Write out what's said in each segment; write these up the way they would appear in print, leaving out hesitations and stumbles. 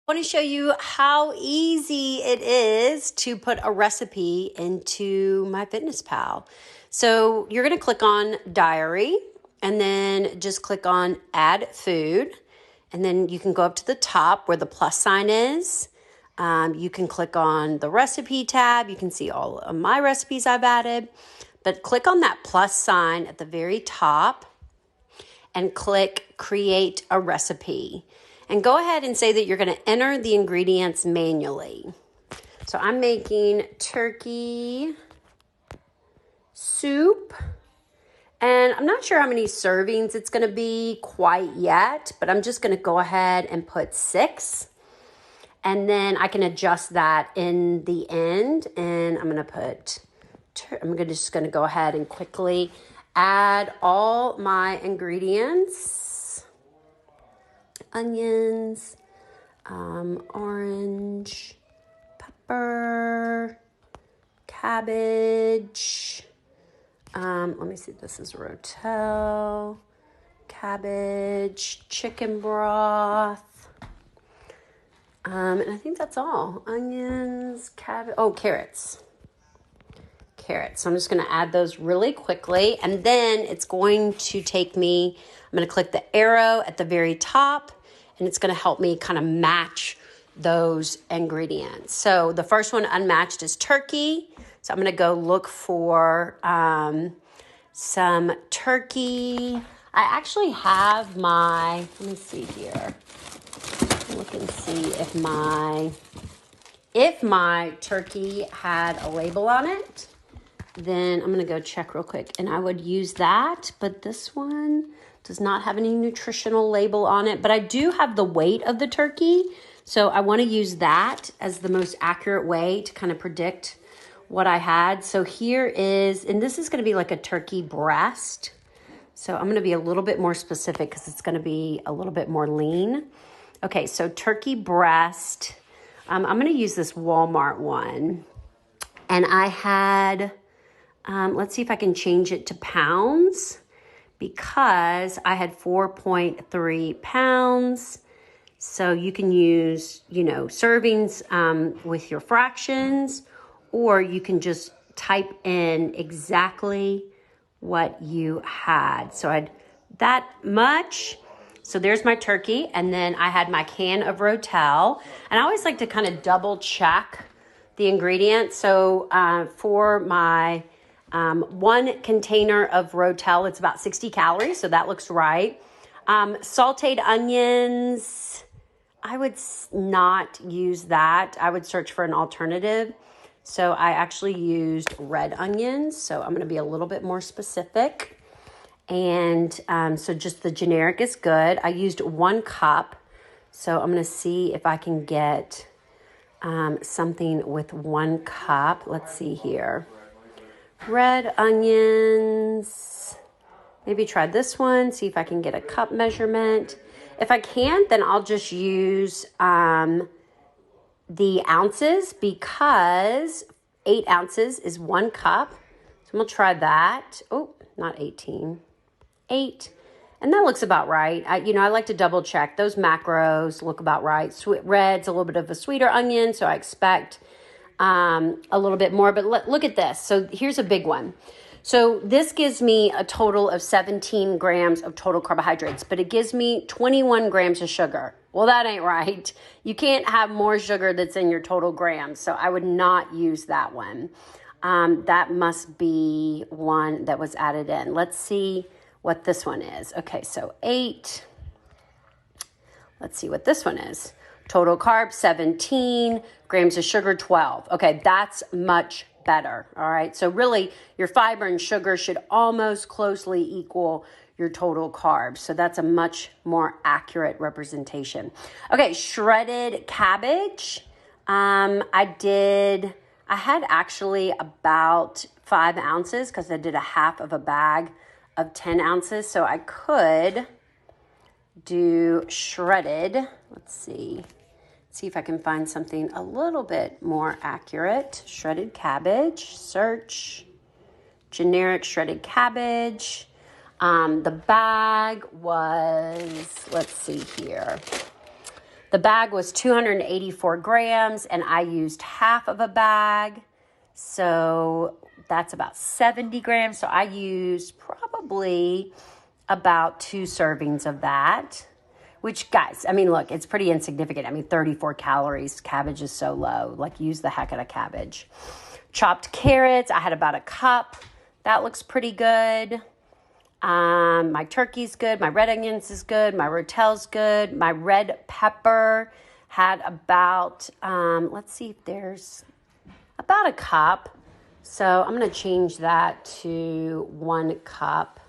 I want to show you how easy it is to put a recipe into MyFitnessPal. So you're going to click on Diary and then just click on Add Food. And then you can go up to the top where the plus sign is. You can click on the Recipe tab. You can see all of my recipes I've added. But click on that plus sign at the very top and click Create a Recipe. And go ahead and say that you're going to enter the ingredients manually. So I'm making turkey soup. And I'm not sure how many servings it's going to be quite yet, but I'm just going to go ahead and put 6. And then I can adjust that in the end. And I'm just going to go ahead and quickly add all my ingredients. Onions, orange, pepper, cabbage. Let me see, this is rotel, cabbage, chicken broth. And I think that's all. Onions, cabbage, carrots. So I'm just going to add those really quickly. And then it's going to take me, I'm going to click the arrow at the very top. And it's going to help me kind of match those ingredients. So the first one unmatched is turkey. So I'm going to go look for some turkey. I actually have let me see here. Look and see if my turkey had a label on it. Then I'm going to go check real quick. And I would use that. But this one does not have any nutritional label on it, but I do have the weight of the turkey. So I want to use that as the most accurate way to kind of predict what I had. So here is, and this is going to be like a turkey breast. So I'm going to be a little bit more specific because it's going to be a little bit more lean. Okay, so turkey breast. I'm going to use this Walmart one. And I had, let's see if I can change it to pounds, because I had 4.3 pounds. So you can use, servings with your fractions, or you can just type in exactly what you had. So I had that much. So there's my turkey. And then I had my can of rotel. And I always like to kind of double check the ingredients. So for my 1 container of rotel, it's about 60 calories, so that looks right. Sauteed onions, I would not use that. I would search for an alternative. So I actually used red onions, so I'm going to be a little bit more specific. And so just the generic is good. I used 1 cup, so I'm going to see if I can get something with 1 cup. Let's see here. Red onions, maybe try this one, see if I can get a cup measurement. If I can't, then I'll just use the ounces, because 8 ounces is 1 cup. So I'm going to try that. Oh, not 18, 8. And that looks about right. I like to double check. Those macros look about right. Red's a little bit of a sweeter onion, so I expect a little bit more, but look at this. So here's a big one. So this gives me a total of 17 grams of total carbohydrates, but it gives me 21 grams of sugar. Well, that ain't right. You can't have more sugar that's in your total grams. So I would not use that one. That must be one that was added in. Let's see what this one is. Okay, so 8. Let's see what this one is. Total carbs, 17, grams of sugar, 12. Okay, that's much better, all right? So really, your fiber and sugar should almost closely equal your total carbs. So that's a much more accurate representation. Okay, shredded cabbage. I had actually about 5 ounces because I did a half of a bag of 10 ounces. So I could do shredded. Let's see if I can find something a little bit more accurate. Shredded cabbage, search, generic shredded cabbage. The bag was, let's see here, The bag was 284 grams and I used half of a bag. So that's about 70 grams. So I used probably about 2 servings of that, which, guys, I mean, look, it's pretty insignificant. I mean, 34 calories. Cabbage is so low. Like, use the heck out of cabbage. Chopped carrots, I had about a cup. That looks pretty good. My turkey's good. My red onions is good. My rotel's good. My red pepper had about, let's see if there's about a cup. So I'm going to change that to 1 cup.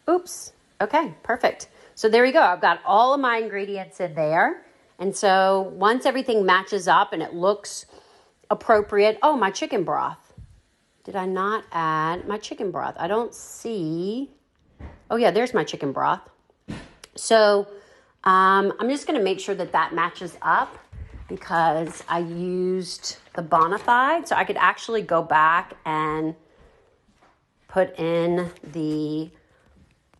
Oops. Okay, perfect. So there you go. I've got all of my ingredients in there. And so once everything matches up and it looks appropriate. Oh, my chicken broth. Did I not add my chicken broth? I don't see. Oh, yeah, there's my chicken broth. So I'm just going to make sure that that matches up because I used the Bonafide. So I could actually go back and put in the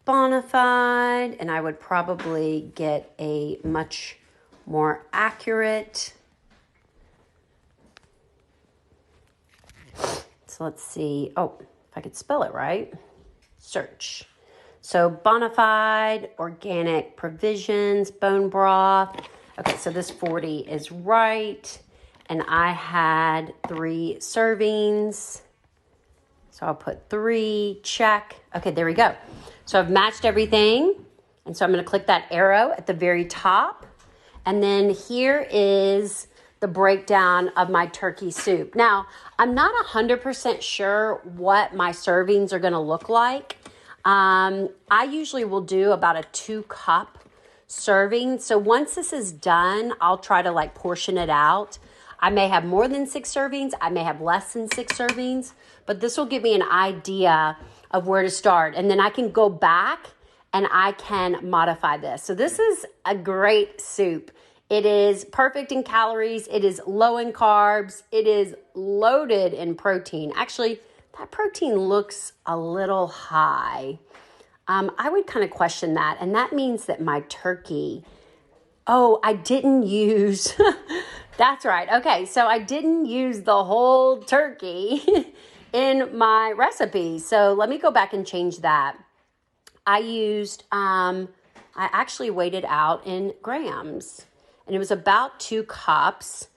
Bonafide and I would probably get a much more accurate. So let's see. Oh, if I could spell it right. Search. So Bonafide, organic provisions, bone broth. Okay, so this 40 is right. And I had 3 servings. So I'll put 3, check. Okay, there we go. So I've matched everything. And so I'm going to click that arrow at the very top. And then here is the breakdown of my turkey soup. Now, I'm not 100% sure what my servings are going to look like. I usually will do about a 2-cup serving. So once this is done, I'll try to like portion it out. I may have more than 6 servings. I may have less than 6 servings, but this will give me an idea of where to start. And then I can go back and I can modify this. So this is a great soup. It is perfect in calories. It is low in carbs. It is loaded in protein. Actually, that protein looks a little high. I would kind of question that. And that means that my turkey, I didn't use, that's right. Okay, so I didn't use the whole turkey in my recipe. So let me go back and change that. I used, I actually weighed it out in grams. And it was about 2 cups,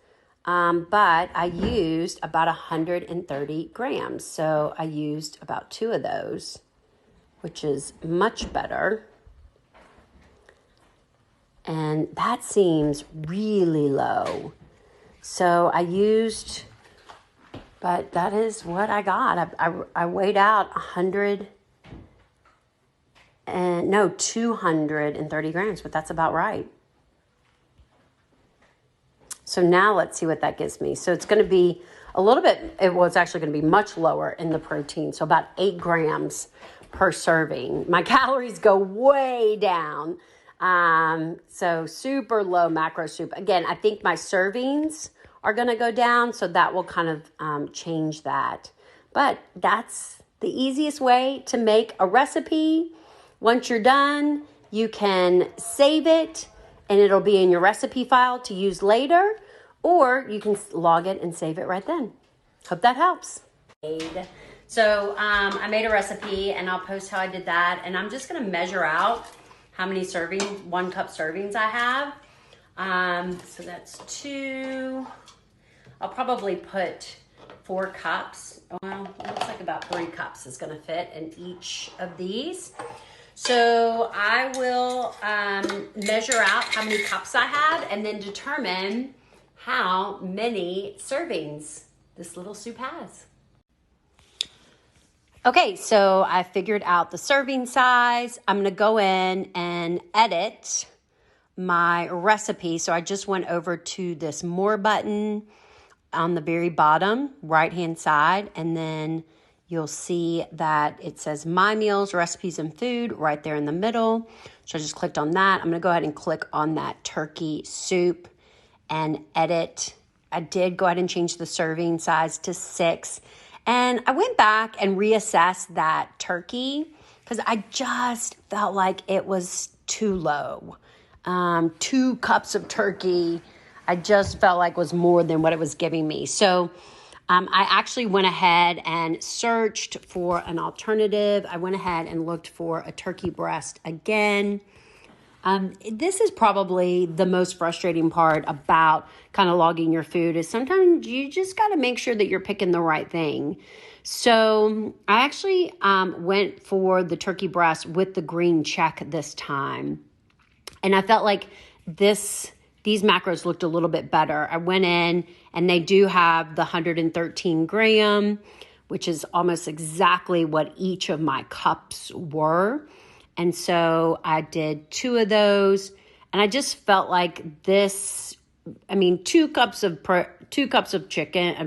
but I used about 130 grams. So I used about 2 of those, which is much better. And that seems really low. So I used, but that is what I got. I weighed out 230 grams, but that's about right. So now let's see what that gives me. So it's going to be a little bit, it's actually going to be much lower in the protein. So about 8 grams per serving. My calories go way down. So super low macro soup. Again, I think my servings are going to go down. So that will kind of change that. But that's the easiest way to make a recipe. Once you're done, you can save it. And it'll be in your recipe file to use later, or you can log it and save it right then. Hope that helps. So I made a recipe and I'll post how I did that. And I'm just gonna measure out how many 1 cup servings I have. So that's 2. I'll probably put 4 cups. Well, it looks like about 3 cups is gonna fit in each of these. So I will measure out how many cups I had and then determine how many servings this little soup has. Okay, so I figured out the serving size. I'm gonna go in and edit my recipe. So I just went over to this more button on the very bottom right-hand side, and then you'll see that it says My Meals, Recipes, and Food right there in the middle. So I just clicked on that. I'm going to go ahead and click on that turkey soup and edit. I did go ahead and change the serving size to 6. And I went back and reassessed that turkey because I just felt like it was too low. 2 cups of turkey, I just felt like was more than what it was giving me. So I actually went ahead and searched for an alternative. I went ahead and looked for a turkey breast again. This is probably the most frustrating part about kind of logging your food is sometimes you just got to make sure that you're picking the right thing. So I actually went for the turkey breast with the green check this time. And I felt like these macros looked a little bit better. I went in and they do have the 113 gram, which is almost exactly what each of my cups were. And so I did 2 of those, and I just felt like 2 cups of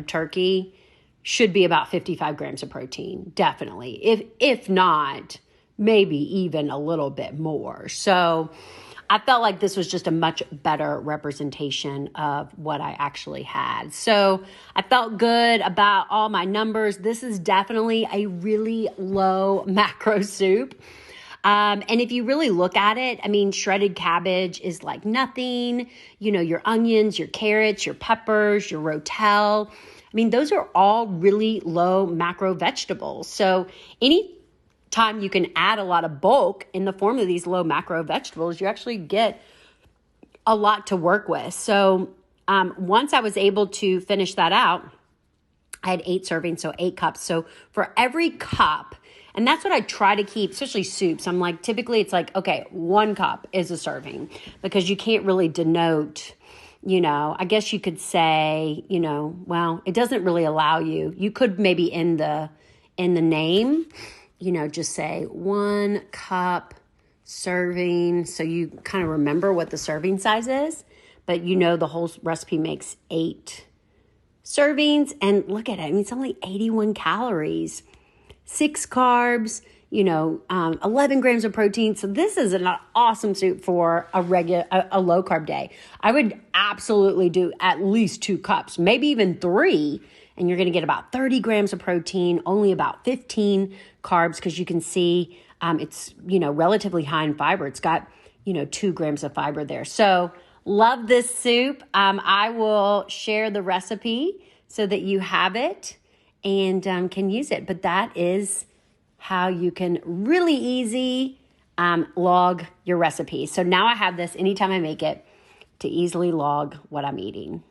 turkey should be about 55 grams of protein, definitely. If not, maybe even a little bit more. So I felt like this was just a much better representation of what I actually had. So I felt good about all my numbers. This is definitely a really low macro soup. And if you really look at it, I mean, shredded cabbage is like nothing, your onions, your carrots, your peppers, your rotel. I mean, those are all really low macro vegetables. So any time you can add a lot of bulk in the form of these low macro vegetables, you actually get a lot to work with. So once I was able to finish that out, I had 8 servings, so 8 cups. So for every cup, and that's what I try to keep, especially soups. I'm like, typically it's like, okay, 1 cup is a serving because you can't really denote, I guess you could say, well, it doesn't really allow you. You could maybe in the name, just say 1 cup serving. So you kind of remember what the serving size is, but the whole recipe makes 8 servings. And look at it. I mean, it's only 81 calories. 6 carbs, 11 grams of protein. So this is an awesome soup for a low carb day. I would absolutely do at least 2 cups, maybe even 3. And you're going to get about 30 grams of protein, only about 15 carbs, because you can see it's, relatively high in fiber. It's got, 2 grams of fiber there. So love this soup. I will share the recipe so that you have it and can use it. But that is how you can really easy log your recipe. So now I have this anytime I make it to easily log what I'm eating.